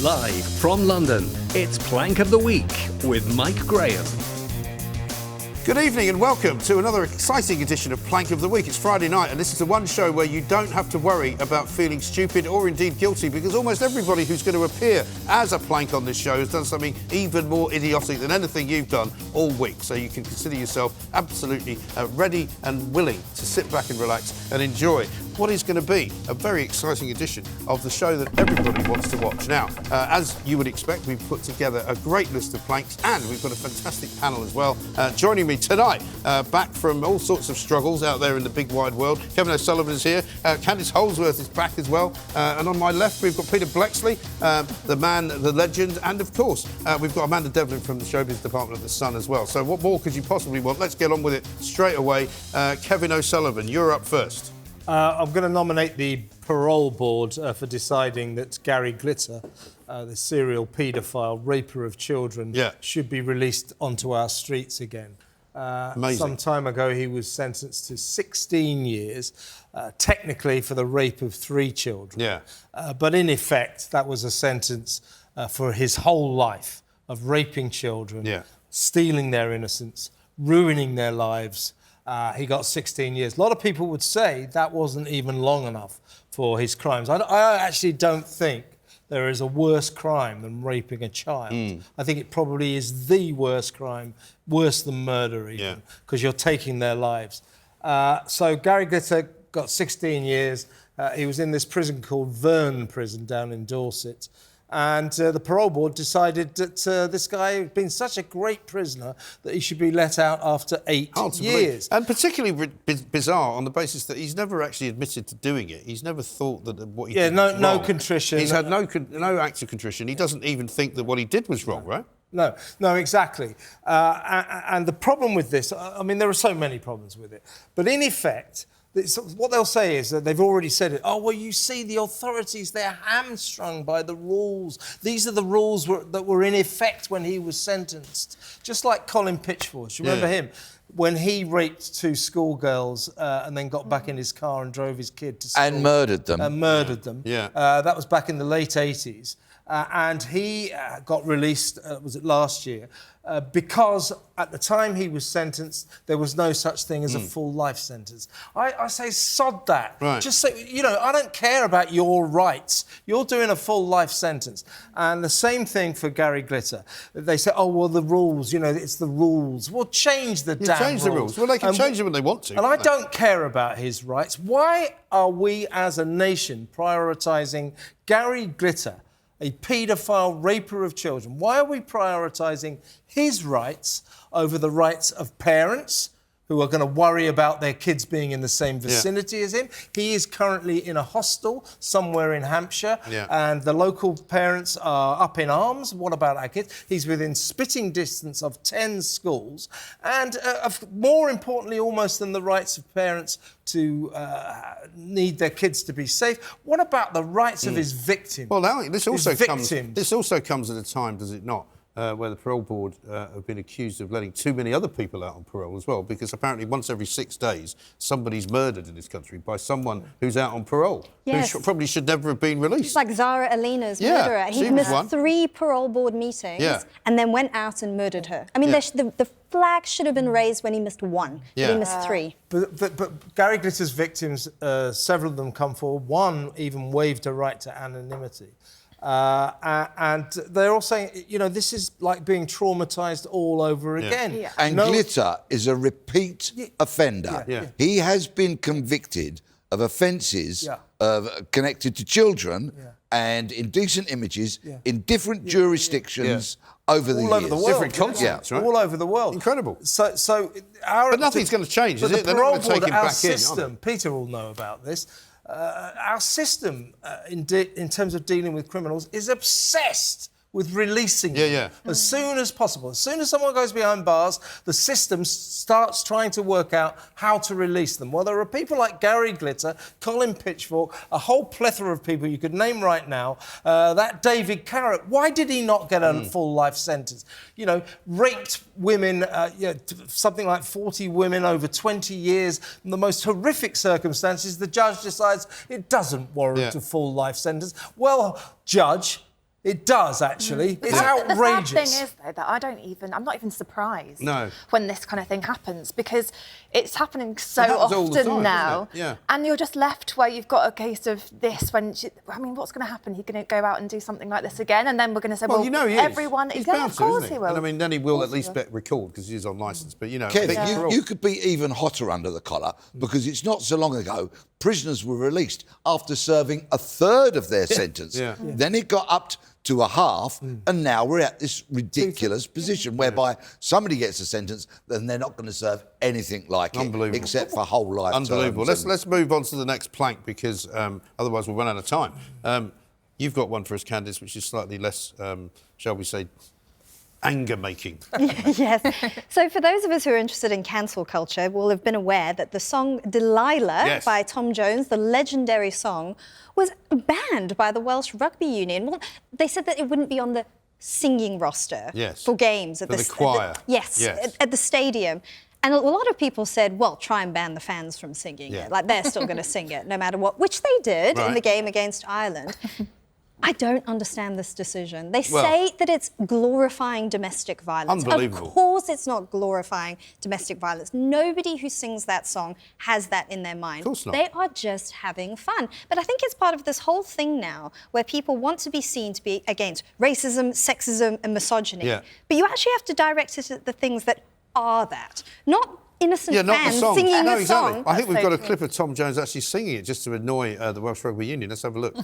Live from London, it's Plank of the Week with Mike Graham. Good evening and welcome to another exciting edition of Plank of the Week. It's Friday night and this is the one show where you don't have to worry about feeling stupid or indeed guilty, because almost everybody who's going to appear as a plank on this show has done something even more idiotic than anything you've done all week. So you can consider yourself absolutely ready and willing to sit back and relax and enjoy what is going to be a very exciting edition of the show that everybody wants to watch. Now, as you would expect, we've put together a great list of planks and we've got a fantastic panel as well. Joining me tonight, back from all sorts of struggles out there in the big wide world, Kevin O'Sullivan is here, Candice Holdsworth is back as well, and on my left we've got Peter Bleksley, the man, the legend, and of course we've got Amanda Devlin from the Showbiz Department of The Sun as well. So what more could you possibly want? Let's get on with it straight away. Kevin O'Sullivan, you're up first. I'm going to nominate the Parole board for deciding that Gary Glitter, the serial paedophile, raper of children, should be released onto our streets again. Some time ago, he was sentenced to 16 years, technically for the rape of 3 children. But in effect, that was a sentence for his whole life of raping children, stealing their innocence, ruining their lives. He got 16 years. A lot of people would say that wasn't even long enough for his crimes. I actually don't think there is a worse crime than raping a child. I think it probably is the worst crime, worse than murder even, because you're taking their lives. So Gary Glitter got 16 years. He was in this prison called Verne Prison down in Dorset. And the parole board decided that this guy had been such a great prisoner that he should be let out after 8 years. And particularly bizarre on the basis that he's never actually admitted to doing it. He's never thought that what he did was wrong. No contrition. He's had no acts of contrition. He doesn't even think that what he did was wrong, right? No, exactly. And the problem with this, I mean, there are so many problems with it, but in effect, what they'll say is that they've already said it. Oh, well, you see, the authorities, they're hamstrung by the rules. These are the rules that were in effect when he was sentenced. Just like Colin Pitchford. You remember him? When he raped 2 schoolgirls and then got back in his car and drove his kid to school. And murdered them. That was back in the late 80s. And he got released, was it last year, because at the time he was sentenced, there was no such thing as a full life sentence. I say sod that. Just say, I don't care about your rights. You're doing a full life sentence. And the same thing for Gary Glitter. They say, oh, well, the rules, it's the rules. Well, change the damn change the rules. Well, they can change them when they want to. And I don't care about his rights. Why are we as a nation prioritising Gary Glitter, a paedophile raper of children? Why are we prioritising his rights over the rights of parents who are going to worry about their kids being in the same vicinity as him? He is currently in a hostel somewhere in Hampshire, and the local parents are up in arms. What about our kids? He's within spitting distance of 10 schools, and more importantly, almost than the rights of parents to need their kids to be safe, what about the rights of his victims? Well, now, this also comes at a time, does it not, where the parole board have been accused of letting too many other people out on parole as well, because apparently once every 6 days somebody's murdered in this country by someone who's out on parole, who probably should never have been released. It's like Zara Alina's murderer. He missed 3 parole board meetings and then went out and murdered her. I mean, the flag should have been raised when he missed 1, but he missed 3. But Gary Glitter's victims, several of them come forward. One even waived a right to anonymity. And they're all saying, this is like being traumatised all over again. And Glitter is a repeat offender. He has been convicted of offences connected to children and indecent images in different jurisdictions over the years. All over the world. Different continents, right? All over the world. Incredible. But nothing's going to change, is it? They're not going to take him back in. Peter will know about this. Our system, in terms of dealing with criminals, is obsessed with releasing them as soon as possible. As soon as someone goes behind bars, the system starts trying to work out how to release them. Well, there are people like Gary Glitter, Colin Pitchford, a whole plethora of people you could name right now. That David Carrott, why did he not get a full life sentence? Raped women, something like 40 women over 20 years, in the most horrific circumstances. The judge decides it doesn't warrant a full life sentence. Well, judge, It does, actually. It's outrageous. The sad thing is, though, that I'm not even surprised when this kind of thing happens, because it's happening so often now. Yeah. And you're just left where you've got a case of this what's going to happen? He's going to go out and do something like this again, and then we're going to say, well, everyone... He's bound of course to, he will. And I mean, then he will at least be recalled because he's on licence. But, you know... Kev, you could be even hotter under the collar, because it's not so long ago prisoners were released after serving a third of their sentence. Then it got up to a half, and now we're at this ridiculous position whereby somebody gets a sentence and they're not going to serve anything like it, except for whole life. Unbelievable. Let's move on to the next plank, because otherwise we'll run out of time. You've got one for us, Candice, which is slightly less, shall we say, anger-making. Yes. So for those of us who are interested in cancel culture, will have been aware that the song Delilah by Tom Jones, the legendary song, was banned by the Welsh Rugby Union. Well, they said that it wouldn't be on the singing roster for games at the choir. At the stadium. And a lot of people said, well, try and ban the fans from singing it. Like, they're still going to sing it no matter what, which they did in the game against Ireland. I don't understand this decision. They say that it's glorifying domestic violence. Unbelievable. Of course it's not glorifying domestic violence. Nobody who sings that song has that in their mind. Of course not. They are just having fun. But I think it's part of this whole thing now where people want to be seen to be against racism, sexism and misogyny. But you actually have to direct it at the things that are that. Not innocent fans singing a song. I think we've got a clip of Tom Jones actually singing it just to annoy the Welsh Rugby Union. Let's have a look.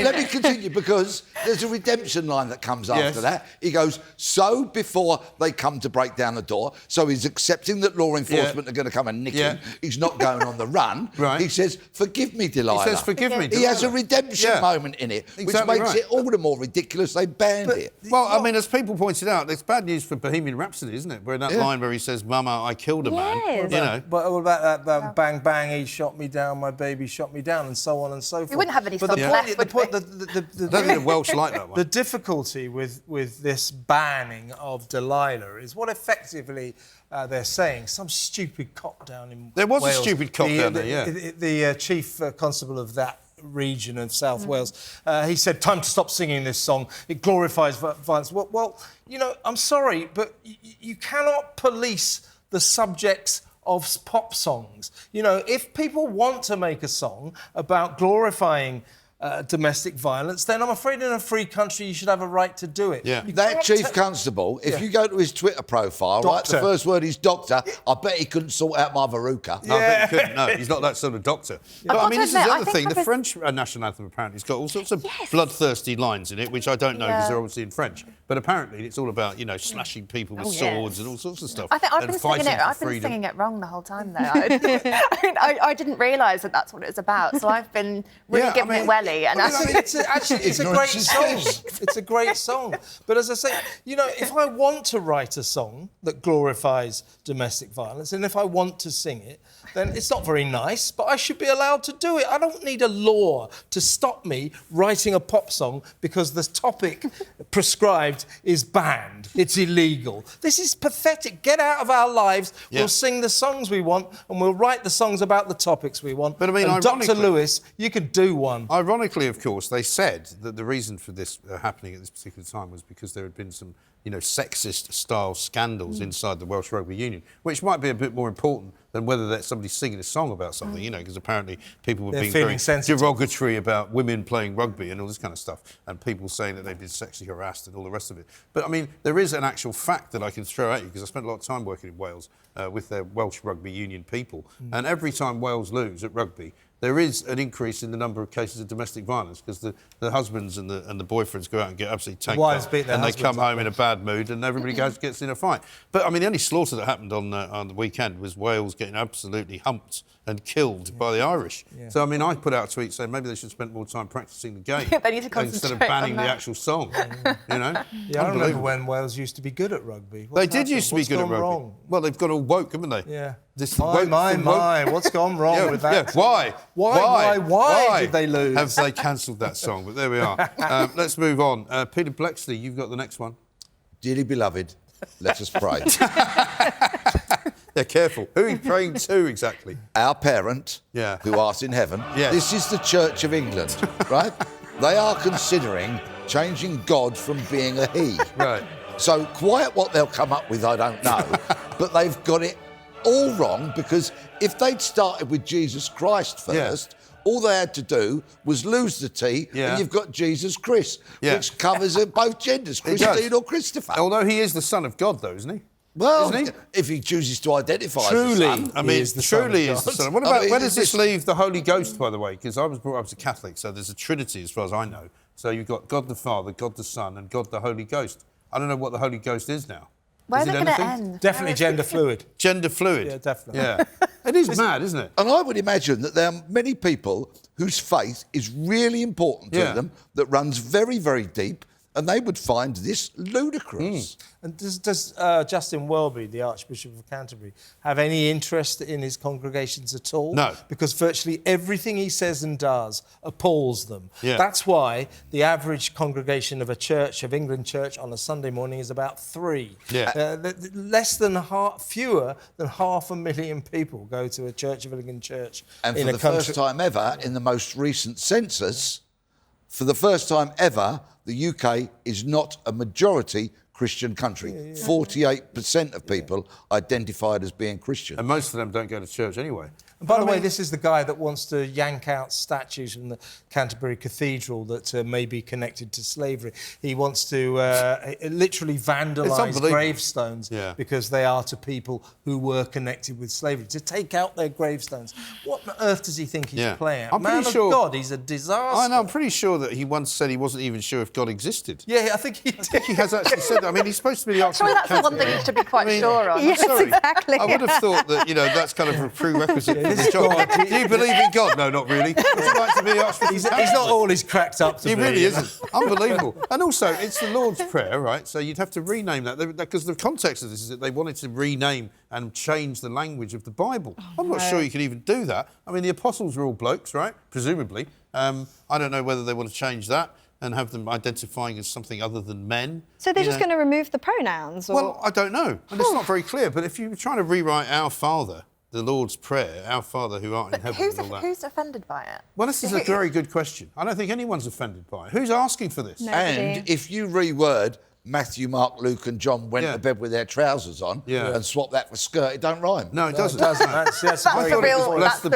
Let me continue, because there's a redemption line that comes after that. He goes, so before they come to break down the door, so he's accepting that law enforcement are going to come and nick him. He's not going on the run. He says, forgive me, Delilah. He says, forgive me, Delilah. He has a redemption moment in it, which makes it all the more ridiculous they banned it. Well, I mean, as people pointed out, it's bad news for Bohemian Rhapsody, isn't it? Where in that line where he says, Mama, I killed a man. You know. But what about that bang, bang, he shot me down, my baby shot me down, and so on and so forth. We wouldn't have any songs left, I don't think the Welsh like that one. The difficulty with this banning of Delilah is what effectively they're saying. Some stupid cop down in There was Wales, a stupid cop down there, The chief constable of that region of South Wales, he said, time to stop singing this song. It glorifies violence. Well, you know, I'm sorry, but you cannot police the subjects of pop songs. You know, if people want to make a song about glorifying domestic violence, then I'm afraid in a free country you should have a right to do it. That chief constable, if you go to his Twitter profile, right, the first word is doctor, I bet he couldn't sort out my verruca. No, I bet he couldn't. No, he's not that sort of doctor. But I mean, this is the other thing. The French national anthem apparently has got all sorts of bloodthirsty lines in it, which I don't know because they're obviously in French. But apparently it's all about, you know, slashing people with swords and all sorts of stuff. I think I've been singing it wrong the whole time, though. I didn't realise that that's what it was about, so I've been really giving it welly. And it's a great song. It's a great song. But as I say, you know, if I want to write a song that glorifies domestic violence, and if I want to sing it, then it's not very nice, but I should be allowed to do it. I don't need a law to stop me writing a pop song because the topic prescribed is banned. It's illegal. This is pathetic. Get out of our lives. We'll sing the songs we want and we'll write the songs about the topics we want. But I mean, and Dr. Lewis, you could do one. Ironically, of course, they said that the reason for this happening at this particular time was because there had been some, you know, sexist-style scandals inside the Welsh Rugby Union, which might be a bit more important than whether that's somebody singing a song about something, you know, because apparently people were being very derogatory about women playing rugby and all this kind of stuff, and people saying that they've been sexually harassed and all the rest of it. But, I mean, there is an actual fact that I can throw at you, because I spent a lot of time working in Wales with their Welsh Rugby Union people, and every time Wales lose at rugby, there is an increase in the number of cases of domestic violence because the husbands and the boyfriends go out and get absolutely tanked up, and they come home in a bad mood and everybody gets in a fight. But, I mean, the only slaughter that happened on the weekend was Wales getting absolutely humped and killed by the Irish. Yeah. So, I mean, I put out a tweet saying maybe they should spend more time practising the game they need to instead of banning the actual song, you know? Yeah, I remember when Wales used to be good at rugby. They did used to be good at rugby. Wrong? Well, they've got all woke, haven't they? Yeah. My, what's gone wrong with that? Yeah. Why did they lose? Have they cancelled that song? But there we are. Let's move on. Peter Bleksley, you've got the next one. Dearly beloved, let us pray. Yeah, careful. Who are you praying to exactly? Our parent, who art in heaven. Yes. This is the Church of England, right? They are considering changing God from being a he. Right. So quite what they'll come up with, I don't know. But they've got it all wrong, because if they'd started with Jesus Christ first, all they had to do was lose the T, and you've got Jesus Chris, which covers both genders, Christine or Christopher. Although he is the Son of God, though, isn't he? Well, if he chooses to identify as the Son. I mean, truly is the Son. What about, where does this leave the Holy Ghost, by the way? Because I was brought up as a Catholic, so there's a Trinity as far as I know. So you've got God the Father, God the Son, and God the Holy Ghost. I don't know what the Holy Ghost is now. Where's it going to end? Definitely gender fluid. Gender fluid? Yeah, definitely. Yeah. It is mad, isn't it? And I would imagine that there are many people whose faith is really important to them, that runs very, very deep, and they would find this ludicrous. And does Justin Welby, the Archbishop of Canterbury, have any interest in his congregations at all? No. Because virtually everything he says and does appalls them. Yeah. That's why the average congregation of a Church of England church on a Sunday morning is about 3. Yeah. Fewer than 500,000 people go to a Church of England church And in for a the country. first time ever, in the most recent census, for the first time ever, the UK is not a majority Christian country. 48% of people identified as being Christian. And most of them don't go to church anyway. And by the way, this is the guy that wants to yank out statues from the Canterbury Cathedral that may be connected to slavery. He wants to literally vandalise gravestones because they are to people who were connected with slavery. To take out their gravestones. What on earth does he think he's playing at? Man of God, he's a disaster. I know, I'm pretty sure that he once said he wasn't even sure if God existed. Yeah, I think he did. I think he has actually said that. I mean, he's supposed to be the Archbishop. Surely that's the one thing you should be quite sure on. Yes, exactly. I would have thought that, that's kind of a prerequisite for the job. Do you believe in God? No, not really. Would you like to be Archbishop? He's not all he's cracked up to be. He really isn't. Unbelievable. And also, it's the Lord's Prayer, right? So you'd have to rename that, because the context of this is that they wanted to rename and change the language of the Bible. I'm not sure you can even do that. I mean, the apostles were all blokes, right? Presumably. I don't know whether they want to change that and have them identifying as something other than men. So they're just going to remove the pronouns? Or? Well, I don't know. And it's not very clear. But if you're trying to rewrite Our Father, the Lord's Prayer, Our Father who art in heaven and all that. Who's offended by it? Well, this is a very good question. I don't think anyone's offended by it. Who's asking for this? Nobody. And if you reword Matthew, Mark, Luke and John went to bed with their trousers on and swap that for skirt, it don't rhyme. No, it doesn't. That's a very good point. That's the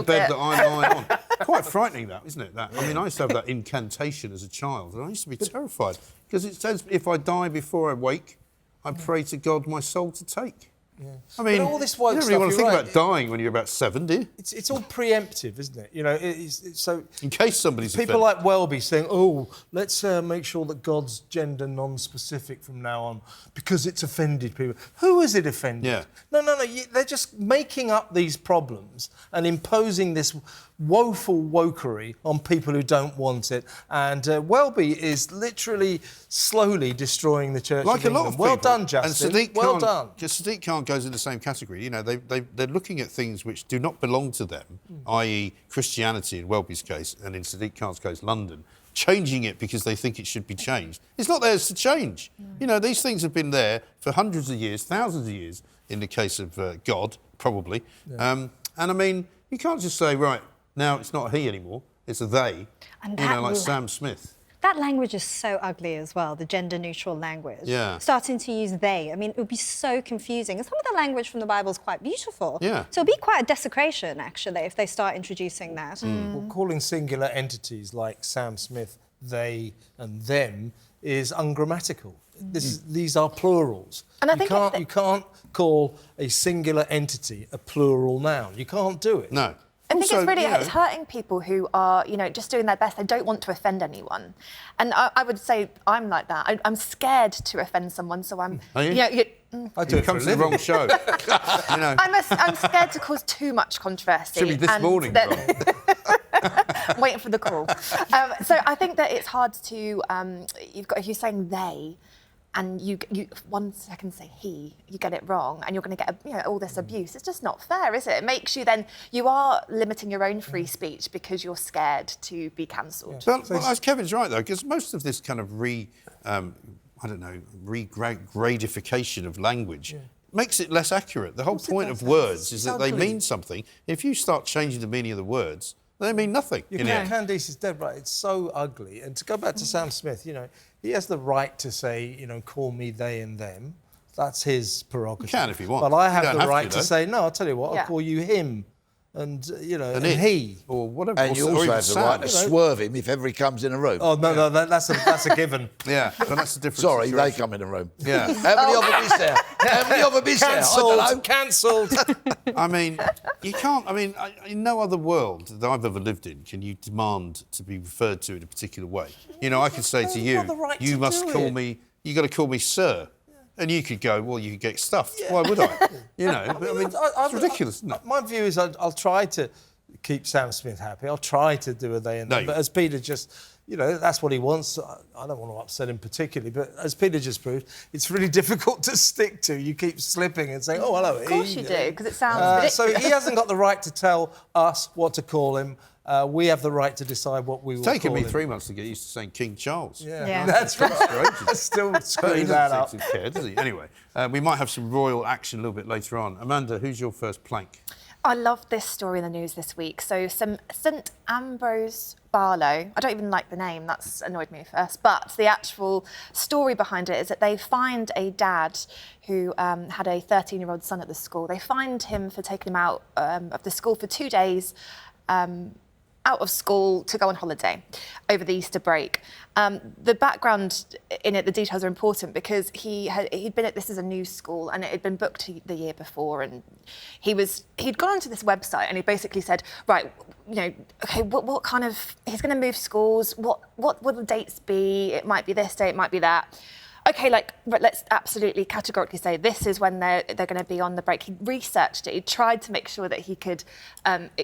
bed that I lie on. Quite frightening, that, isn't it? That, I mean, I used to have that incantation as a child, and I used to be terrified because it says, if I die before I wake, I pray to God my soul to take. Yeah. I mean, all this woke you don't really want to think about dying when you're about 7, do you? It's all preemptive, isn't it? So in case somebody's people like Welby saying, "Oh, let's make sure that God's gender non-specific from now on because it's offended people." Who is it offended? Yeah. No. They're just making up these problems and imposing this woeful wokery on people who don't want it. And Welby is literally slowly destroying the Church like of England. A lot of people. Well done, Justin. And Sadiq well Khan, done. Sadiq Khan goes in the same category. They're looking at things which do not belong to them, i.e. Christianity in Welby's case, and in Sadiq Khan's case, London, changing it because they think it should be changed. It's not theirs to change. These things have been there for hundreds of years, thousands of years, in the case of God, probably. Yeah. And I mean, you can't just say, right, now it's not a he anymore, it's a they, and like Sam Smith. That language is so ugly as well, the gender-neutral language. Yeah. Starting to use they. I mean, it would be so confusing. And some of the language from the Bible is quite beautiful. Yeah. So it'll be quite a desecration, actually, if they start introducing that. Well, calling singular entities like Sam Smith, they and them is ungrammatical. These are plurals. And you can't call a singular entity a plural noun. You can't do it. No. I think it's really it's hurting people who are, just doing their best. They don't want to offend anyone. And I would say I'm like that. I'm scared to offend someone, so I'm... Are you? I do it comes to the wrong show. I'm scared to cause too much controversy. Should be this morning, bro. I'm waiting for the call. So I think that it's hard to... if you're saying they... and you 1 second say he, you get it wrong, and you're going to get all this abuse. It's just not fair, is it? It makes you then, you are limiting your own free speech because you're scared to be cancelled. Yeah. Well, Kevin's right, though, because most of this kind of regradification of language makes it less accurate. The whole point of words is that they mean something. If you start changing the meaning of the words, they mean nothing. Candice is dead right. It's so ugly. And to go back to Sam Smith, he has the right to say, call me they and them. That's his prerogative. You can if you want. But I have the right to say, no, I'll tell you what, I'll call you him. And, and he. Or whatever. And you also have the right to swerve him if ever he comes in a room. Oh, no, that's a given. Yeah, but that's a different Sorry, situation. they come in a room. Yeah. How many of them is there? How many of them is there? I don't know. Cancelled. I mean, you can't... in no other world that I've ever lived in can you demand to be referred to in a particular way. I could say to you, you must call me... you got to call me sir. And you could go, well, you could get stuffed. Yeah. Why would I? It's ridiculous, isn't it? My view is I'll try to keep Sam Smith happy. I'll try to do a they and them. But as Peter just... that's what he wants. I don't want to upset him particularly, but as Peter just proved, it's really difficult to stick to. You keep slipping and saying, oh, hello. Of course you do, because it sounds ridiculous. So he hasn't got the right to tell us what to call him. We have the right to decide what we will call him. It's taken me 3 months to get used to saying King Charles. Yeah. That's right. I still screw that up. He doesn't care, does he? Anyway, we might have some royal action a little bit later on. Amanda, who's your first plank? I love this story in the news this week. So St Ambrose Barlow, I don't even like the name, that's annoyed me first, but the actual story behind it is that they find a dad who had a 13-year-old son at the school. They find him for taking him out of the school for 2 days, out of school to go on holiday over the Easter break. The background in it, the details are important because he'd been at, this is a new school, and it had been booked the year before, and he'd gone onto this website and he basically said, right, okay, what kind of, he's going to move schools, what will the dates be? It might be this day, it might be that. Okay, let's absolutely categorically say this is when they're going to be on the break. He researched it. He tried to make sure that he could,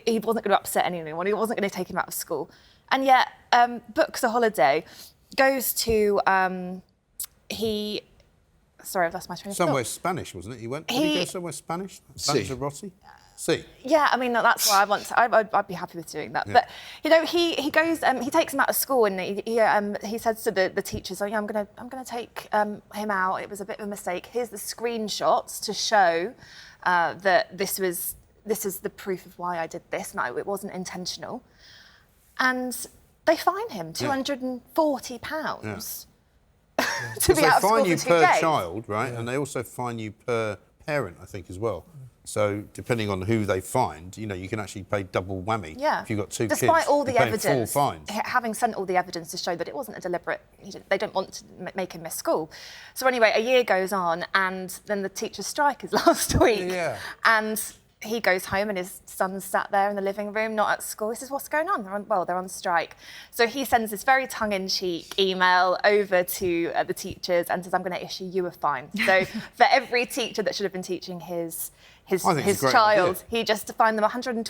he wasn't going to upset anyone. He wasn't going to take him out of school. And yet, books a holiday, goes to, sorry, I've lost my train of thought. Somewhere Spanish, wasn't it? Did he go somewhere Spanish? Lanzarote? See. Yeah, that's what I want to... I'd be happy with doing that. Yeah. But, he goes... he takes him out of school and he says to the teachers, oh, yeah, I'm gonna take him out. It was a bit of a mistake. Here's the screenshots to show that this is the proof of why I did this. No, it wasn't intentional. And they fine him £240 to be out of school for 2 days. They fine you per child, right? Yeah. And they also fine you per parent, I think, as well. So, depending on who they find, you can actually pay double whammy if you've got 2 kids. Despite all the evidence, 4 fines. Having sent all the evidence to show that it wasn't a deliberate... They don't want to make him miss school. So anyway, a year goes on, and then the teachers' strike is last week. Yeah. And he goes home and his son's sat there in the living room, not at school. He says, what's going on? They're on strike. So he sends this very tongue-in-cheek email over to the teachers and says, I'm going to issue you a fine. So for every teacher that should have been teaching his child, he just fined them £120. And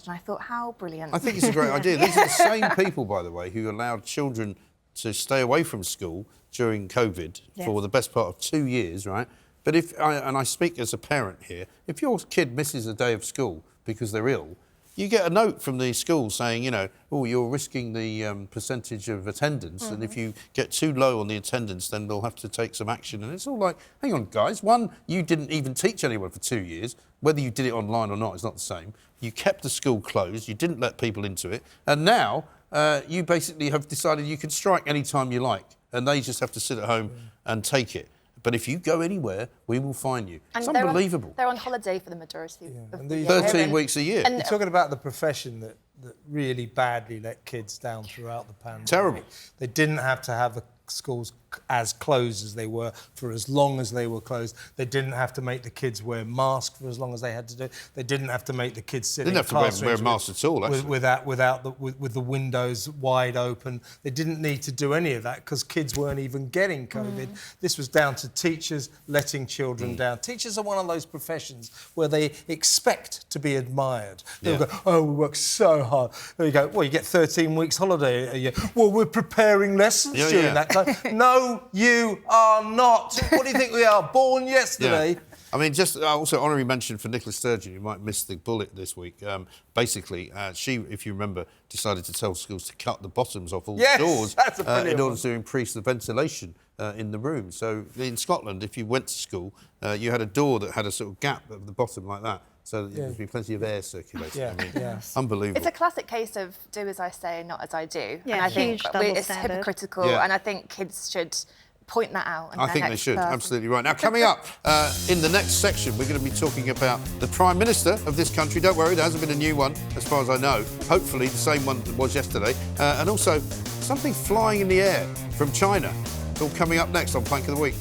I thought, how brilliant. I think it's a great idea. These are the same people, by the way, who allowed children to stay away from school during COVID for the best part of 2 years, right? But and I speak as a parent here, if your kid misses a day of school because they're ill, you get a note from the school saying, you're risking the percentage of attendance, and if you get too low on the attendance, then they'll have to take some action. And it's all like, hang on, guys, one, you didn't even teach anyone for 2 years. Whether you did it online or not is not the same. You kept the school closed, you didn't let people into it, and now you basically have decided you can strike any time you like, and they just have to sit at home and take it. But if you go anywhere, we will fine you. And it's unbelievable. They're on holiday for the majority of the year. 13 weeks a year. And you're talking about the profession that really badly let kids down throughout the pandemic. Terrible. They didn't have to have the schools as closed as they were for as long as they were closed. They didn't have to make the kids wear masks for as long as they had to do. They didn't have to make the kids sit in classrooms. They didn't have to wear masks at all, actually. With the windows wide open. They didn't need to do any of that because kids weren't even getting COVID. This was down to teachers letting children down. Teachers are one of those professions where they expect to be admired. They'll go, oh, we work so hard. There you go, well, you get 13 weeks holiday a year. Well, we're preparing lessons during that time. No, you are not. What do you think we are? Born yesterday? Yeah. I mean, just also honorary mention for Nicola Sturgeon, who might miss the bullet this week. Basically, she, if you remember, decided to tell schools to cut the bottoms off all the doors in order to increase the ventilation in the room. So in Scotland, if you went to school, you had a door that had a sort of gap at the bottom like that, so that there'd be plenty of air circulating. I mean, unbelievable. It's a classic case of do as I say, not as I do. Yeah, and I think it's standard. hypocritical, and I think kids should point that out. I think they should, absolutely right. Now, coming up in the next section, we're going to be talking about the Prime Minister of this country. Don't worry, there hasn't been a new one, as far as I know. Hopefully the same one that was yesterday. And also, something flying in the air from China. It's all coming up next on Plank of the Week.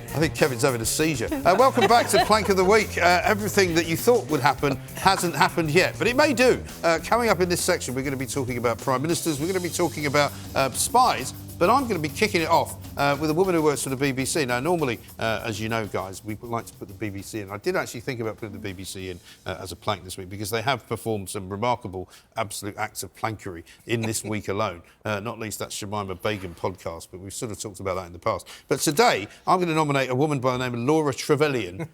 I think Kevin's having a seizure. Welcome back to Plank of the Week. Everything that you thought would happen hasn't happened yet, but it may do. Coming up in this section, we're going to be talking about Prime Ministers, we're going to be talking about spies, but I'm going to be kicking it off with a woman who works for the BBC. Now, normally, as you know, guys, we like to put the BBC in. I did actually think about putting the BBC in as a plank this week because they have performed some remarkable absolute acts of plankery in this week alone. Not least that Shamima Begum podcast, but we've sort of talked about that in the past. But today, I'm going to nominate a woman by the name of Laura Trevelyan,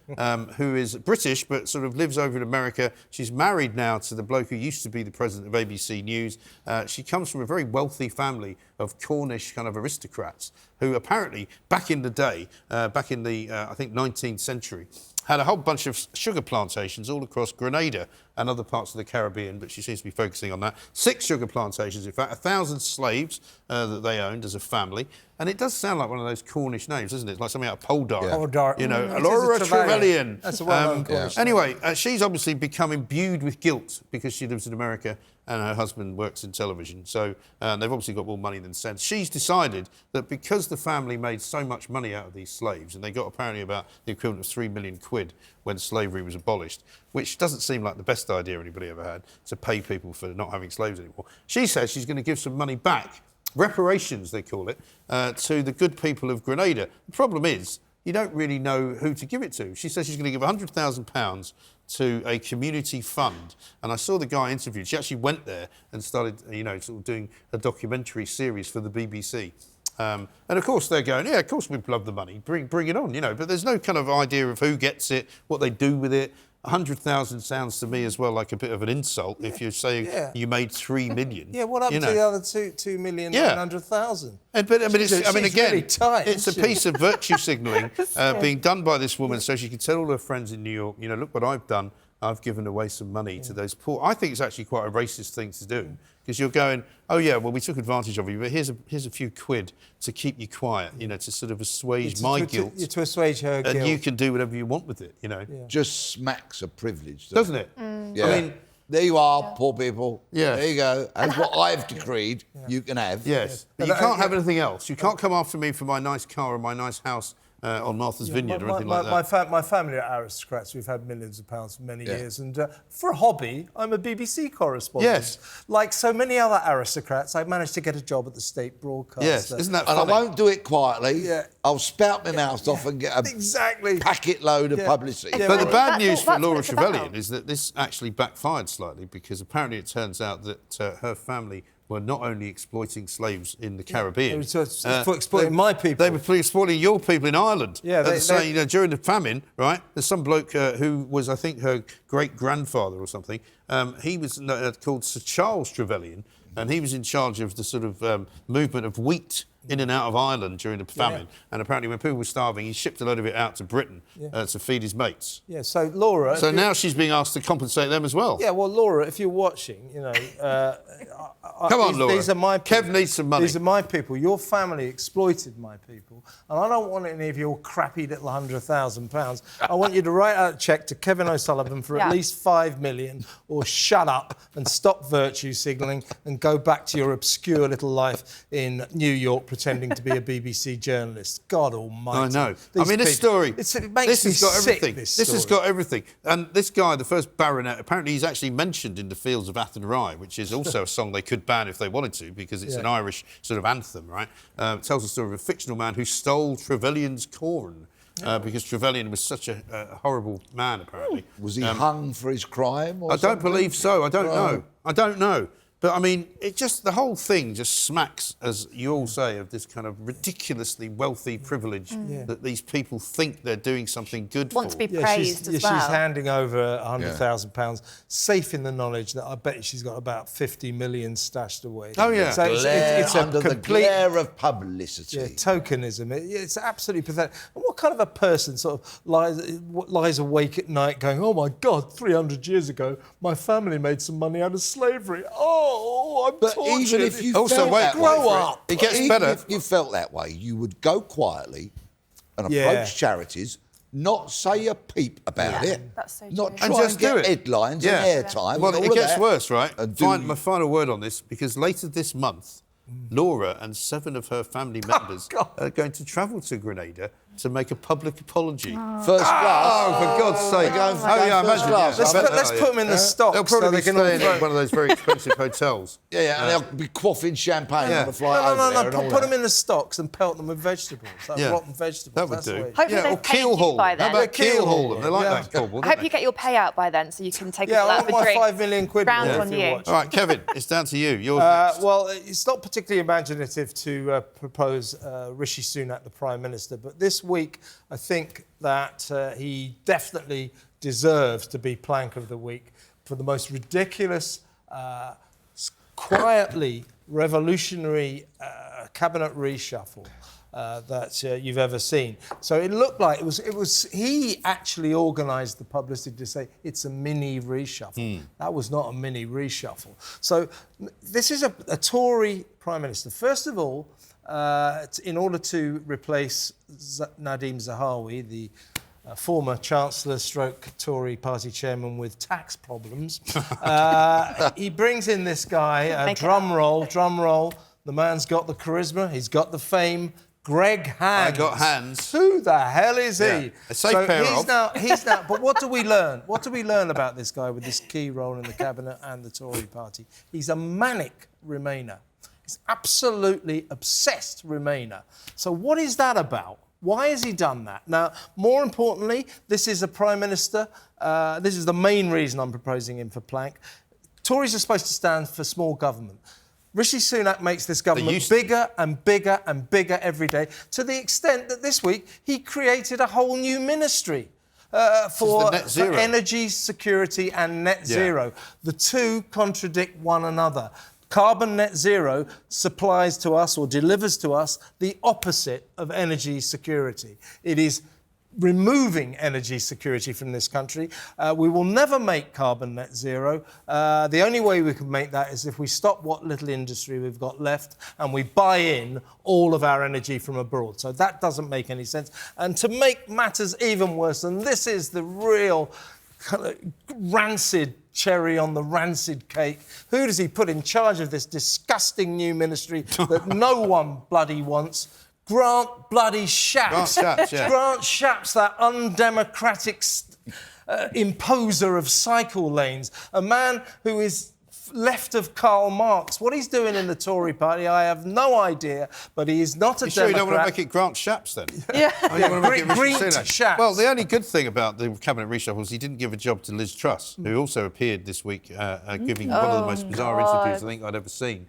who is British but sort of lives over in America. She's married now to the bloke who used to be the president of ABC News. She comes from a very wealthy family of Cornish kind of aristocrats who apparently back in the day, back in the, I think, 19th century, had a whole bunch of sugar plantations all across Grenada and other parts of the Caribbean, but she seems to be focusing on that. 6 sugar plantations, in fact, 1,000 slaves that they owned as a family. And it does sound like one of those Cornish names, doesn't it? It's like something out of Poldark. Yeah. Poldark. You know, Laura Trevelyan. That's a well-known Cornish name. Anyway, she's obviously become imbued with guilt because she lives in America and her husband works in television. So they've obviously got more money than sense. She's decided that because the family made so much money out of these slaves, and they got apparently about the equivalent of 3 million quid when slavery was abolished, which doesn't seem like the best idea anybody ever had, to pay people for not having slaves anymore. She says she's going to give some money back, reparations they call it, to the good people of Grenada. The problem is, you don't really know who to give it to. She says she's going to give £100,000 to a community fund. And I saw the guy interviewed. She actually went there and started, you know, sort of doing a documentary series for the BBC. And of course they're going, yeah, of course we'd love the money, bring it on, you know. But there's no kind of idea of who gets it, what they do with it. 100,000 sounds to me as well like a bit of an insult if you're saying you made 3 million. Yeah, what happened to the other 2 million and 100,000? But I mean, again, really tight, it's a piece of virtue signalling being done by this woman so she can tell all her friends in New York, you know, look what I've done. I've given away some money to those poor. I think it's actually quite a racist thing to do because you're going, oh yeah, well we took advantage of you, but here's a few quid to keep you quiet, you know, to sort of assuage my guilt. To assuage her guilt. And you can do whatever you want with it, you know. Yeah. Just smacks of privilege, doesn't it? Yeah. I mean, there you are, poor people. Yeah. There you go. That's what I've decreed you can have. Yes. But you can't have anything else. You can't come after me for my nice car or my nice house on Martha's Vineyard or anything like that. My family are aristocrats. We've had millions of pounds for many years. And for a hobby, I'm a BBC correspondent. Yes. Like so many other aristocrats, I managed to get a job at the state broadcaster. Yes, isn't that funny? And I won't do it quietly. Yeah. I'll spout my mouth off and get a packet load of publicity. But the bad news for Laura Trevelyan is that this actually backfired slightly because apparently it turns out that her family were not only exploiting slaves in the Caribbean. They were exploiting my people. They were exploiting your people in Ireland. Yeah, you know, during the famine, right? There's some bloke who was, I think, her great-grandfather or something. He was called Sir Charles Trevelyan, and he was in charge of the sort of movement of wheat in and out of Ireland during the famine. And apparently when people were starving, he shipped a load of it out to Britain to feed his mates. Yeah, so Laura... So now she's being asked to compensate them as well. Yeah, well, Laura, if you're watching, you know... Come on, Laura. These are my people. Kev needs some money. These are my people. Your family exploited my people. And I don't want any of your crappy little £100,000. I want you to write out a cheque to Kevin O'Sullivan for at least $5 million, or shut up and stop virtue signalling and go back to your obscure little life in New York pretending to be a BBC journalist. God almighty. I know. I mean, this story... It makes me sick, this story. This has got everything. And this guy, the first baronet, apparently he's actually mentioned in The Fields of Athenry, which is also a song they could ban if they wanted to, because it's an Irish sort of anthem, right? It tells the story of a fictional man who stole Trevelyan's corn. Because Trevelyan was such a horrible man, apparently. Was he hung for his crime? Or I don't believe so. I don't know. I don't know. But, I mean, the whole thing just smacks, as you all say, of this kind of ridiculously wealthy privilege that these people think they're doing something good for. Want to be praised as well. She's handing over £100,000, safe in the knowledge that I bet she's got about 50 million stashed away. Oh, yeah. So it's under a complete... the glare of publicity. Yeah, tokenism. It's absolutely pathetic. And what kind of a person sort of lies awake at night going, oh, my God, 300 years ago, my family made some money out of slavery. Oh, I'm tortured. Even if you also, felt grow up. It gets better. If you felt that way, you would go quietly and approach charities, not say a peep about it, That's so not true. try And just and get do it. headlines and airtime. Well, and it all gets of that. worse, right? And My final word on this, because later this month, Laura and 7 of her family members are going to travel to Grenada to make a public apology. First class. Oh, for God's sake. First class. Let's put them in the stocks. They'll probably so be staying in one of those very expensive hotels. Yeah, and they'll be quaffing champagne on the flight over there. No, put them in the stocks and pelt them with vegetables, like rotten vegetables. That would That's do. the way. Hopefully Or they've paid keel you haul. by How then. about keel haul them? They like that cobble, I hope you get your payout by then, so you can take Yeah, a I lot want of a my drink. £5 million quid. Round worth on if you're you. watching. All right, Kevin, it's down to you. Yours next. Well, it's not particularly imaginative to propose Rishi Sunak, the Prime Minister, but this week I think that he definitely deserves to be Plank of the Week for the most ridiculous, quietly revolutionary cabinet reshuffle that you've ever seen. So it looked like it was he actually organised the publicity to say it's a mini reshuffle. That was not a mini reshuffle. So this is a Tory Prime Minister. First of all, in order to replace Nadhim Zahawi, the former Chancellor stroke Tory party chairman with tax problems, he brings in this guy, drum roll, the man's got the charisma, he's got the fame, Greg Hands. I got Hands. Who the hell is he? A safe pair of. He's now, but what do we learn? What do we learn about this guy with this key role in the cabinet and the Tory party? He's a manic Remainer. He's absolutely obsessed Remainer. So what is that about? Why has he done that? Now, more importantly, this is a Prime Minister. This is the main reason I'm proposing him for Plank. Tories are supposed to stand for small government. Rishi Sunak makes this government bigger and bigger and bigger every day, to the extent that this week he created a whole new ministry for energy security and net zero. The two contradict one another. Carbon net zero supplies to us or delivers to us the opposite of energy security. It is removing energy security from this country. We will never make carbon net zero. The only way we can make that is if we stop what little industry we've got left and we buy in all of our energy from abroad. So that doesn't make any sense. And to make matters even worse, and this is the real kind of rancid cherry on the rancid cake, who does he put in charge of this disgusting new ministry that no one bloody wants? Grant bloody Shapps. Grant Shapps, that undemocratic imposer of cycle lanes. A man who is left of Karl Marx. What he's doing in the Tory party, I have no idea, but he is not a Democrat. Sure you don't want to make it Grant Shapps, then? Yeah. Oh, you want to make it Green Shapps. Well, the only good thing about the cabinet reshuffle is he didn't give a job to Liz Truss, who also appeared this week giving one of the most bizarre interviews I think I'd ever seen.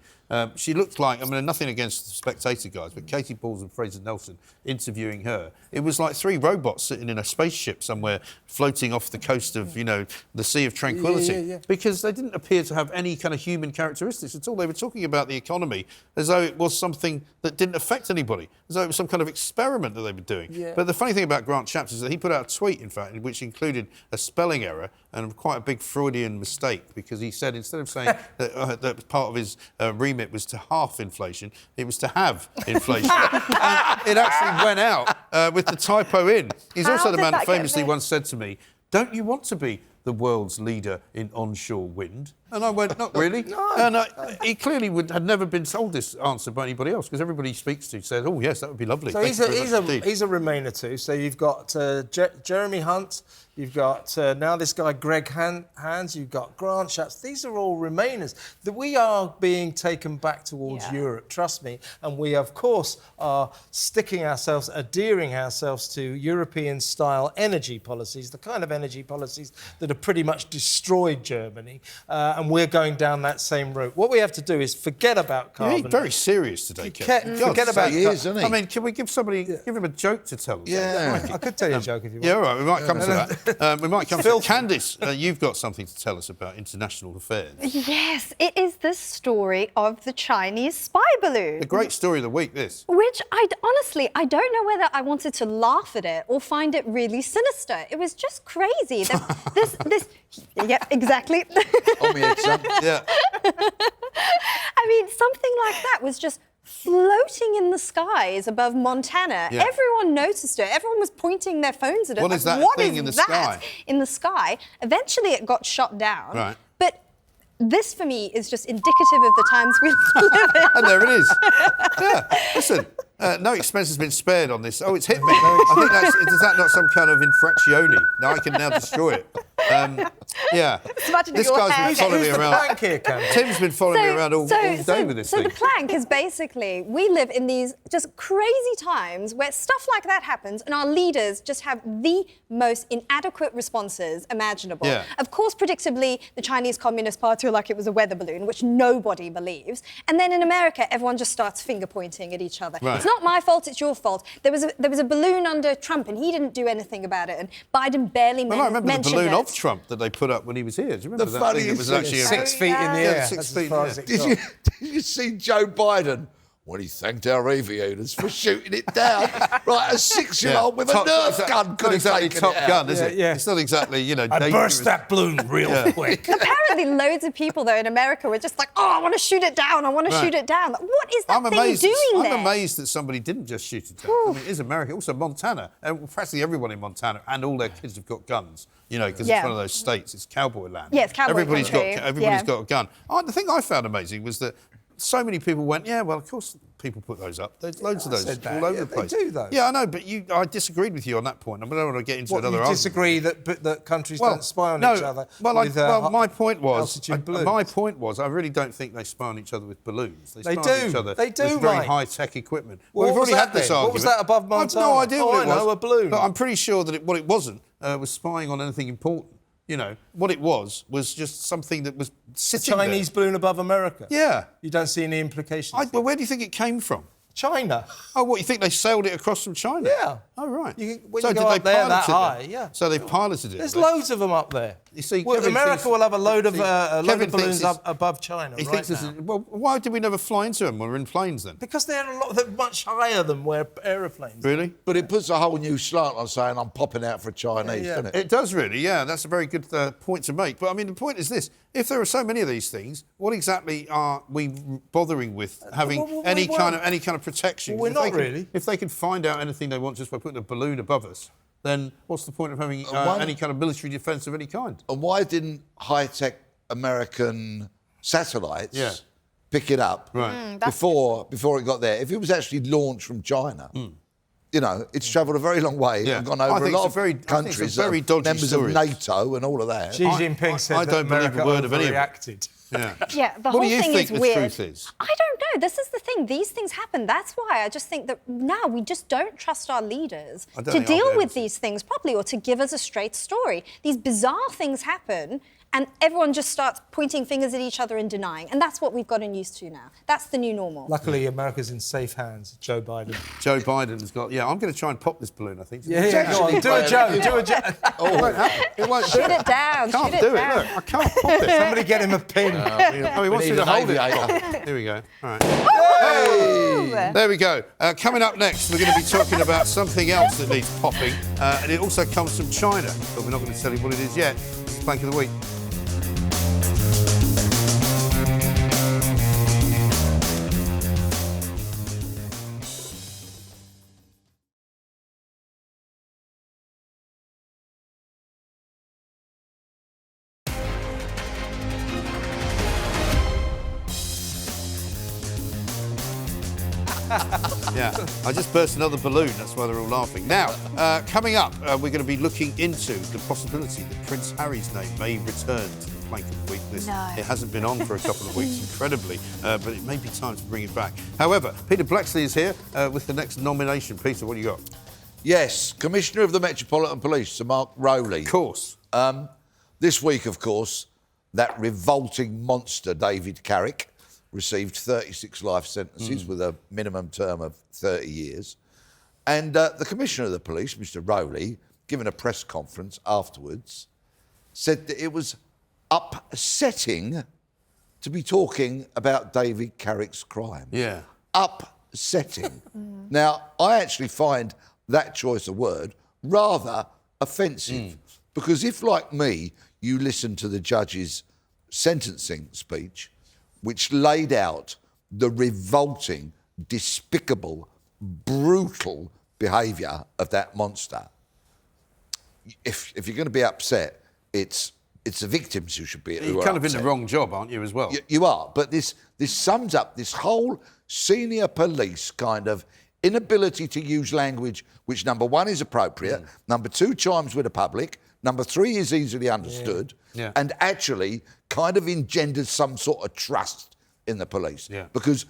She looked like, I mean, nothing against the Spectator guys, but Katie Balls and Fraser Nelson interviewing her, it was like 3 robots sitting in a spaceship somewhere floating off the coast of, you know, the Sea of Tranquility, because they didn't appear to have any kind of human characteristics at all. They were talking about the economy as though it was something that didn't affect anybody, as though it was some kind of experiment that they were doing. But the funny thing about Grant Shapps is that he put out a tweet, in fact, which included a spelling error and quite a big Freudian mistake, because he said, instead of saying that part of his remit was to half inflation, it was to have inflation. And it actually went out with the typo in. He's also the man that famously once said to me, "Don't you want to be the world's leader in onshore wind?" And I went, "Not really." No. And he clearly had never been told this answer by anybody else, because everybody he speaks to said, "Oh, yes, that would be lovely." So he's a Remainer too. So you've got Jeremy Hunt, you've got now this guy Greg Hands, you've got Grant Shapps. These are all Remainers. That we are being taken back towards Europe, trust me. And we, of course, are adhering ourselves to European-style energy policies, the kind of energy policies that have pretty much destroyed Germany. And we're going down that same route. What we have to do is forget about carbon. He's very serious today, Kevin. Forget about he is, isn't he? I mean, can we give him a joke to tell us? Yeah, I could tell you a joke if you want. Yeah, all right, we might come to that. We might come to Candice, you've got something to tell us about international affairs. Yes, it is the story of the Chinese spy balloon. The great story of the week, this. Which, honestly, I don't know whether I wanted to laugh at it or find it really sinister. It was just crazy. Yeah, exactly. Yeah. I mean, something like that was just floating in the skies above Montana. Yeah. Everyone noticed it. Everyone was pointing their phones at it. What is that thing in the sky? In the sky. Eventually, it got shot down. Right. But this, for me, is just indicative of the times we live in. And there it is. Yeah. Listen, no expense has been spared on this. Oh, it's hit me. I think is that not some kind of infraccione? No, I can now destroy it. Yeah. This guy's been following me around. Tim's been following me around all day with this thing. So the plank is basically, we live in these just crazy times where stuff like that happens and our leaders just have the most inadequate responses imaginable. Yeah. Of course, predictably, the Chinese Communist Party are like it was a weather balloon, which nobody believes. And then in America, everyone just starts finger pointing at each other. Right. It's not my fault, it's your fault. There was a balloon under Trump and he didn't do anything about it. And Biden barely mentioned it. I remember the balloon of Trump that they put up when he was here. Do you remember The that thing that was actually 6 feet in the air. 6 feet in the air. Did you see Joe Biden when he thanked our aviators for shooting it down? Right, a 6-year-old with a Nerf gun could have taken Top it Gun, out. is it? Yeah. It's not exactly, you know, I burst that balloon real quick. Apparently, loads of people, though, in America were just like, oh, I want to shoot it down, I want to shoot it down. Like, what is that thing doing there? I'm amazed that somebody didn't just shoot it down. I mean, it is America. Also, Montana. Practically everyone in Montana and all their kids have got guns, you know, because it's one of those states. It's cowboy land. Yeah, it's cowboy country. Everybody's got a gun. The thing I found amazing was that so many people went, yeah, well, of course people put those up. There's loads of those all over the place. They do, though. Yeah, I know, but I disagreed with you on that point. I don't want to get into another argument. You disagree that countries don't spy on each other? Well, my point was, I I really don't think they spy on each other with balloons. They spy on each other do, with very high-tech equipment. Well, we've already had this argument. What was that above Montana? I have no idea what it was. I know, a balloon. But I'm pretty sure that what it wasn't was spying on anything important. You know, what it was just something that was sitting there. Chinese balloon above America? Yeah. You don't see any implications? Well, where do you think it came from? China. Oh, what, you think they sailed it across from China? Yeah. Oh, right. When you go up there that high, yeah. So they piloted it. There's loads of them up there. You see, America will have a load of balloons up above China Well, why did we never fly into them when we're in planes then? Because they're much higher than where aeroplanes. Really? But it puts a whole new slant on saying I'm popping out for a Chinese, doesn't it? It does really, yeah. That's a very good point to make. But I mean, the point is this: if there are so many of these things, what exactly are we bothering with having any kind of protection? Well, we're not really. If they can find out anything they want just by putting a balloon above us, then what's the point of having any kind of military defence of any kind? And why didn't high-tech American satellites pick it up before it got there? If it was actually launched from China, you know, it's travelled a very long way and gone over a lot of countries, members of NATO and all of that. Xi Jinping said that America overreacted. Yeah, the whole thing is weird. What do you think the truth is? I don't know. This is the thing. These things happen. That's why I just think that now we just don't trust our leaders to deal with these things properly or to give us a straight story. These bizarre things happen and everyone just starts pointing fingers at each other and denying. And that's what we've gotten used to now. That's the new normal. Luckily, America's in safe hands. Joe Biden. Joe Biden's got... Yeah, I'm going to try and pop this balloon, I think. Yeah, go on. Do a Joe. Do a Joe. Oh, it won't happen. It won't Shoot it down. Can't shoot do it down. Look, I can't pop it. Somebody get him a pin. He wants me to hold it. Here we go. All right. Hey! There we go. Coming up next, we're going to be talking about something else that needs popping, and it also comes from China, but we're not going to tell you what it is yet. It's Plank of the Week. Yeah, I just burst another balloon, that's why they're all laughing. Now, coming up, we're going to be looking into the possibility that Prince Harry's name may return to the Plank of the Week list. It hasn't been on for a couple of weeks, incredibly, but it may be time to bring it back. However, Peter Bleksley is here with the next nomination. Peter, what do you got? Yes, Commissioner of the Metropolitan Police, Sir Mark Rowley. Of course. This week, of course, that revolting monster, David Carrick, received 36 life sentences with a minimum term of 30 years. And the Commissioner of the Police, Mr Rowley, given a press conference afterwards, said that it was upsetting to be talking about David Carrick's crime. Yeah. Upsetting. Now, I actually find that choice of word rather offensive, because if, like me, you listen to the judge's sentencing speech, which laid out the revolting, despicable, brutal behaviour of that monster. If you're going to be upset, it's the victims who should be. You're kind of in the wrong job, aren't you, as well? You are, but this sums up this whole senior police kind of inability to use language which, number one, is appropriate, number two, chimes with the public, number three, is easily understood, and actually kind of engenders some sort of trust in the police. Because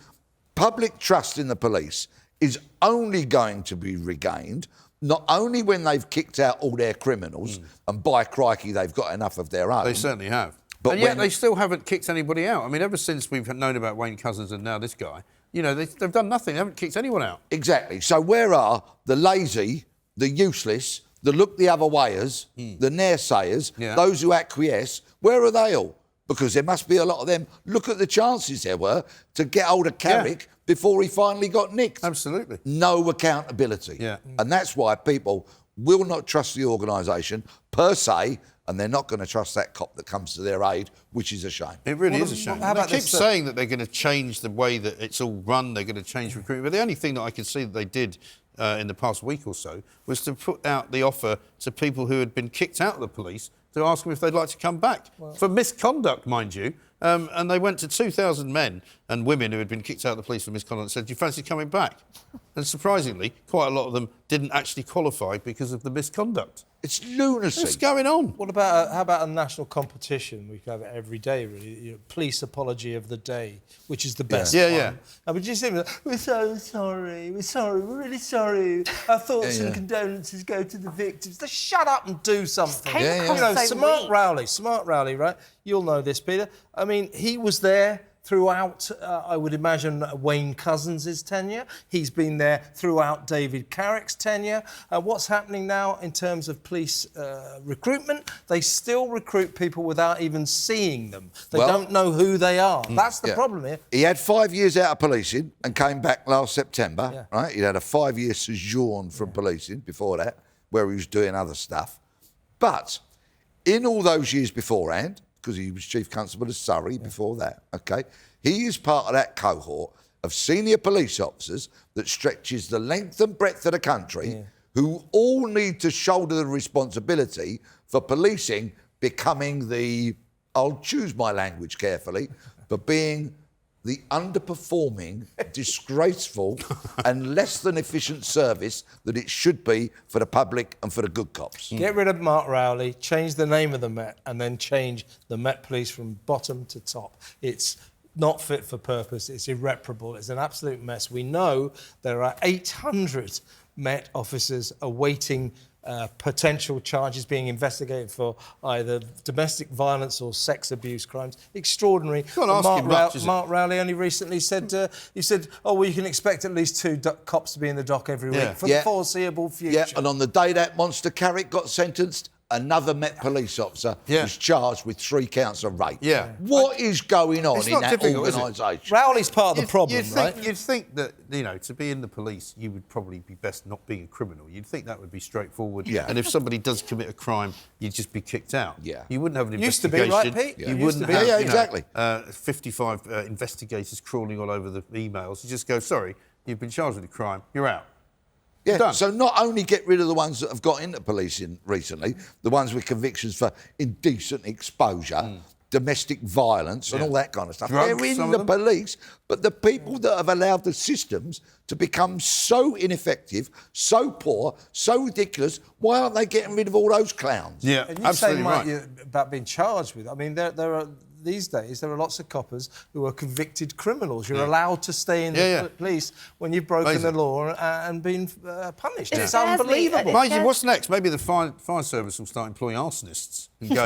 public trust in the police is only going to be regained not only when they've kicked out all their criminals, and by crikey, they've got enough of their own. They certainly have. But and yet they still haven't kicked anybody out. I mean, ever since we've known about Wayne Couzens and now this guy, you know, they've done nothing. They haven't kicked anyone out. Exactly. So where are the lazy, the useless, the look the other wayers, the naysayers, those who acquiesce? Where are they all? Because there must be a lot of them. Look at the chances there were to get hold of Carrick before he finally got nicked. Absolutely. No accountability. And that's why people will not trust the organisation per se, and they're not going to trust that cop that comes to their aid, which is a shame. It really is a shame. They keep saying that they're going to change the way that it's all run, they're going to change recruitment, but the only thing that I can see that they did in the past week or so was to put out the offer to people who had been kicked out of the police to ask them if they'd like to come back. For misconduct, mind you. And they went to 2,000 men and women who had been kicked out of the police for misconduct and said, do you fancy coming back? And surprisingly, quite a lot of them didn't actually qualify because of the misconduct. It's lunacy. What's going on? What about how about a national competition? We could have it every day, really. You know, police apology of the day, which is the best one. And we just say, we're so sorry, we're really sorry. Our thoughts and condolences go to the victims. Just shut up and do something. You know, Smart Rowley, right? You'll know this, Peter. I mean, he was there throughout, I would imagine, Wayne Couzens' tenure. He's been there throughout David Carrick's tenure. What's happening now in terms of police recruitment? They still recruit people without even seeing them. They don't know who they are. That's the problem here. He had 5 years out of policing and came back last September, right? He had a 5-year sojourn from policing before that, where he was doing other stuff. But in all those years beforehand, because he was Chief Constable of Surrey before that, OK? He is part of that cohort of senior police officers that stretches the length and breadth of the country who all need to shoulder the responsibility for policing becoming the, I'll choose my language carefully, but being the underperforming, disgraceful and less than efficient service that it should be for the public and for the good cops. Get rid of Mark Rowley, change the name of the Met, and then change the Met Police from bottom to top. It's not fit for purpose, it's irreparable, it's an absolute mess. We know there are 800 Met officers awaiting potential charges, being investigated for either domestic violence or sex abuse crimes. Extraordinary. Mark Rowley only recently said, oh, well, you can expect at least 2 cops to be in the dock every week for the foreseeable future. Yeah, and on the day that Monster Carrick got sentenced, another Met police officer was charged with 3 counts of rape. Yeah. What is going on in that organisation? Rowley's part of the problem, right? You'd think that, to be in the police, you would probably be best not being a criminal. You'd think that would be straightforward. Yeah. And if somebody does commit a crime, you'd just be kicked out. Yeah. You wouldn't have an Used investigation. to be, right, Pete? You wouldn't have, exactly. 55 investigators crawling all over the emails. You just go, sorry, you've been charged with a crime, you're out. Yeah, done. so not only get rid of the ones that have got into policing recently, the ones with convictions for indecent exposure, domestic violence and all that kind of stuff. Drugs, they're in the police, but the people that have allowed the systems to become so ineffective, so poor, so ridiculous, why aren't they getting rid of all those clowns? Yeah, And you absolutely say, Mike, right. about being charged with. I mean, there are... These days, there are lots of coppers who are convicted criminals. You're allowed to stay in the police when you've broken the law and been punished. It's unbelievable. Mind you, what's next? Maybe the fire service will start employing arsonists and go,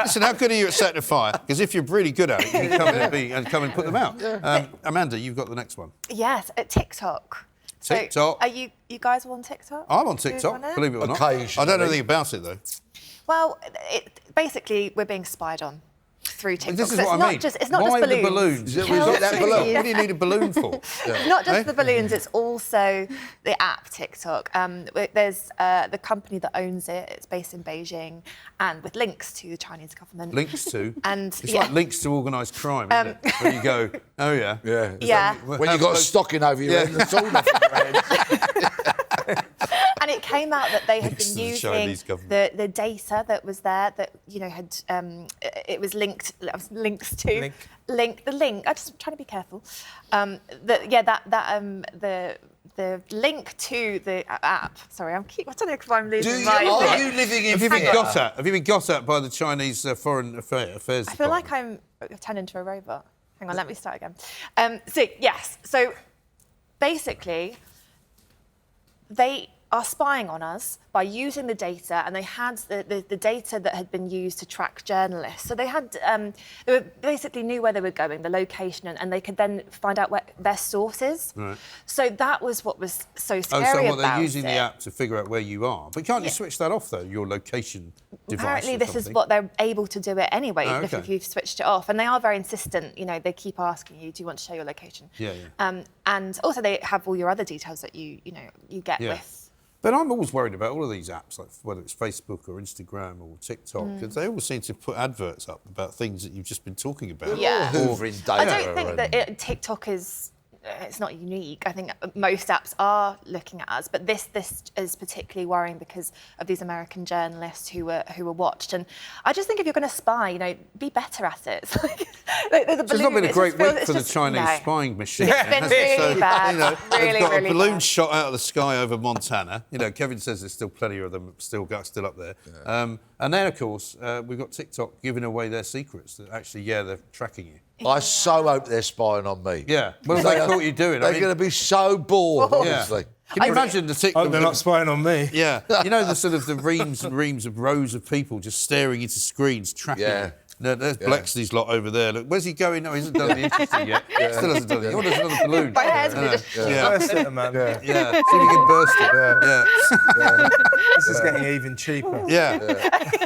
listen, how good are you at setting a fire? Because if you're really good at it, you can come and put them out. Amanda, you've got the next one. Yes, at TikTok. TikTok. So, are you guys all on TikTok? I'm on TikTok, believe it or not. Occasionally. I don't know anything about it, though. Well, basically, we're being spied on through TikTok. This is so what I mean. It's not Why just the balloons? What do you need a balloon for? Not just the balloons, it's also the app TikTok. There's the company that owns it. It's based in Beijing and with links to the Chinese government. Links to? And it's like links to organised crime, isn't it? Where you go, oh, yeah. Yeah. When you've got a stocking over your head and it's all nothing around. And it came out that they had been using the data that was there that had it was linked links to the link. I'm just trying to be careful. The link to the app. Sorry, I don't know if I'm losing my. Are you living in? Have you been got at by the Chinese Foreign Affairs Department? I feel like I've turned into a robot. Hang on, let me start again. So basically, they are spying on us by using the data, and they had the data that had been used to track journalists. So they had, they basically knew where they were going, the location, and they could then find out where their sources. Right. So that was what was so scary about it. Oh, so they're using the app to figure out where you are. But can't you switch that off, though, your location device? Apparently this is what they're able to do it anyway, if you've switched it off. And they are very insistent, they keep asking you, do you want to share your location? And also they have all your other details that you get with. But I'm always worried about all of these apps, like whether it's Facebook or Instagram or TikTok, because they always seem to put adverts up about things that you've just been talking about. Yeah. Hoovering data. I don't think that TikTok is... It's not unique. I think most apps are looking at us, but this is particularly worrying because of these American journalists who were watched. And I just think if you're going to spy, be better at it. It's not been a great week for the Chinese spying machine. It's been really bad. They've got a balloon shot out of the sky over Montana. Kevin says there's still plenty of them still up there. Yeah. And then, of course, we've got TikTok giving away their secrets that actually, they're tracking you. I so hope they're spying on me. Yeah. What have they thought you're doing? They're going to be so bored, honestly. Can you imagine the TikTok? Hope they're not spying on me. Yeah. The sort of the reams and reams of rows of people just staring into screens, tracking. Yeah. There's Bleksley's lot over there. Look, where's he going? No, he hasn't done the interesting yet. Still hasn't done it. Oh, there's another balloon. My hair's going to just... Burst it, man. See if you can burst it. This is getting even cheaper. I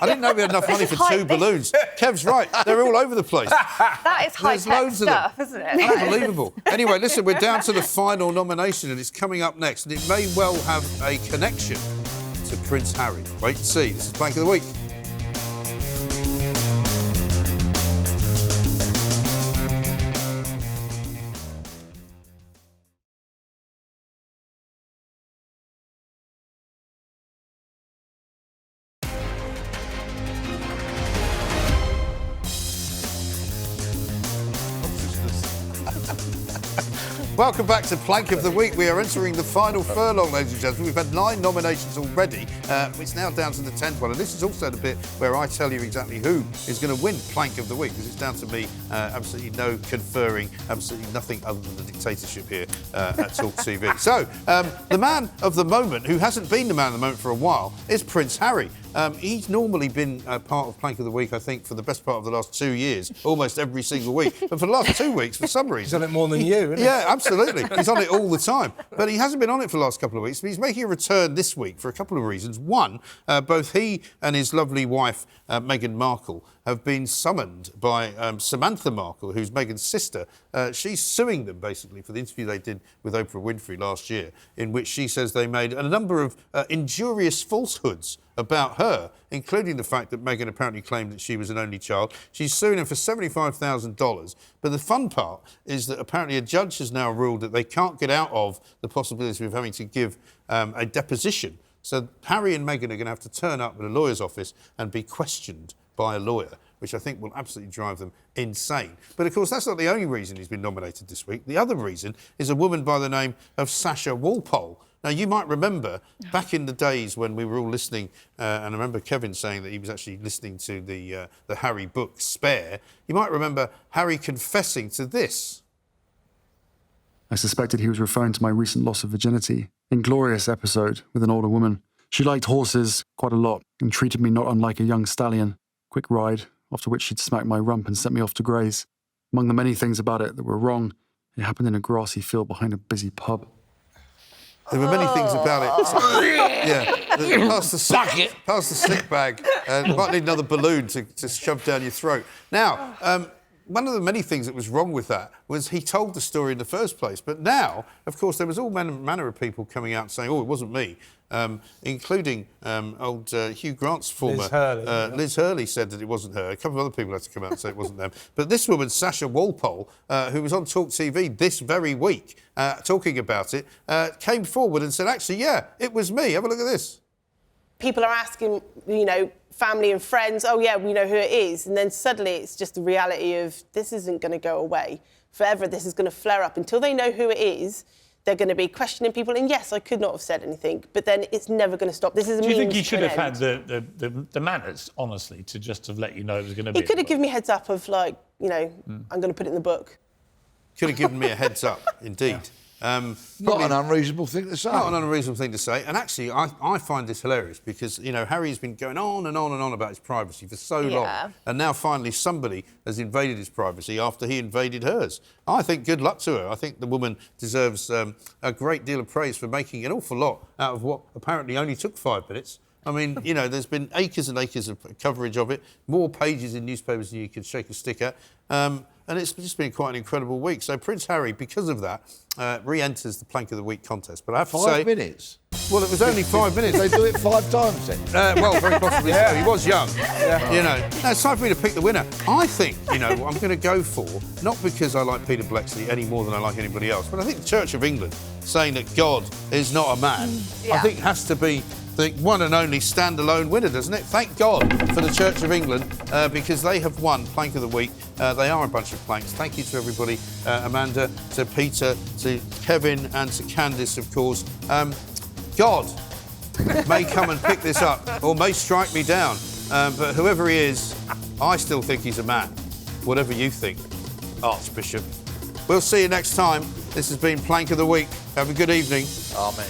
didn't know we had enough money for 2 balloons. Kev's right. They're all over the place. That is high-tech stuff, isn't it? Unbelievable. Anyway, listen, we're down to the final nomination and it's coming up next, and it may well have a connection to Prince Harry. Wait and see. This is Plank of the Week. Welcome back to Plank of the Week. We are entering the final furlong, ladies and gentlemen. We've had 9 nominations already. It's now down to the 10th one. And this is also the bit where I tell you exactly who is going to win Plank of the Week, because it's down to me. Absolutely no conferring, absolutely nothing other than the dictatorship here at talkTV. So, the man of the moment, who hasn't been the man of the moment for a while, is Prince Harry. He's normally been part of Plank of the Week, I think, for the best part of the last 2 years, almost every single week. But for the last 2 weeks, for some reason... He's on it more than you, isn't he? Yeah, absolutely. He's on it all the time. But he hasn't been on it for the last couple of weeks. But he's making a return this week for a couple of reasons. One, both he and his lovely wife, Meghan Markle, have been summoned by Samantha Markle, who's Meghan's sister. She's suing them, basically, for the interview they did with Oprah Winfrey last year, in which she says they made a number of injurious falsehoods about her, including the fact that Meghan apparently claimed that she was an only child. She's suing him for $75,000. But the fun part is that apparently a judge has now ruled that they can't get out of the possibility of having to give a deposition. So Harry and Meghan are going to have to turn up at a lawyer's office and be questioned by a lawyer, which I think will absolutely drive them insane. But of course, that's not the only reason he's been nominated this week. The other reason is a woman by the name of Sasha Walpole. Now, you might remember back in the days when we were all listening, and I remember Kevin saying that he was actually listening to the Harry book Spare. You might remember Harry confessing to this. I suspected he was referring to my recent loss of virginity. Inglorious episode with an older woman. She liked horses quite a lot and treated me not unlike a young stallion. Quick ride, after which she'd smack my rump and sent me off to graze. Among the many things about it that were wrong, it happened in a grassy field behind a busy pub. There were many things about it. Yeah, past the sick bag. Might need another balloon to shove down your throat. Now, one of the many things that was wrong with that was he told the story in the first place. But now, of course, there was all manner of people coming out saying, oh, it wasn't me, including old Hugh Grant's former... Liz Hurley said that it wasn't her. A couple of other people had to come out and say it wasn't them. But this woman, Sasha Walpole, who was on talkTV this very week talking about it, came forward and said, actually, yeah, it was me. Have a look at this. People are asking, you know, family and friends, oh, yeah, we know who it is. And then suddenly it's just the reality of this isn't going to go away. Forever, this is going to flare up. Until they know who it is, they're going to be questioning people. And yes, I could not have said anything, but then it's never going to stop. This is a means to an end. Do you think he should have had the manners, honestly, to just have let you know it was going to be... He could have given me a heads up of, like, you know, I'm going to put it in the book. Could have given me a heads up, indeed. Not an unreasonable thing to say. Not an unreasonable thing to say. And actually, I find this hilarious because, you know, Harry's been going on and on and on about his privacy for so long. And now finally somebody has invaded his privacy after he invaded hers. I think good luck to her. I think the woman deserves a great deal of praise for making an awful lot out of what apparently only took 5 minutes. I mean, you know, there's been acres and acres of coverage of it, more pages in newspapers than you could shake a stick at. And it's just been quite an incredible week. So Prince Harry, because of that, re-enters the Plank of the Week contest. But I have to say... 5 minutes? Well, it was only 5 minutes. They do it 5 times then? Well, very possibly so. He was young, you know. Now, it's time for me to pick the winner. I think, you know, what I'm going to go for, not because I like Peter Bleksley any more than I like anybody else, but I think the Church of England saying that God is not a man, I think has to be the one and only standalone winner, doesn't it? Thank God for the Church of England because they have won Plank of the Week. They are a bunch of planks. Thank you to everybody, Amanda, to Peter, to Kevin and to Candice, of course. God may come and pick this up or may strike me down, but whoever he is, I still think he's a man. Whatever you think, Archbishop. We'll see you next time. This has been Plank of the Week. Have a good evening. Amen.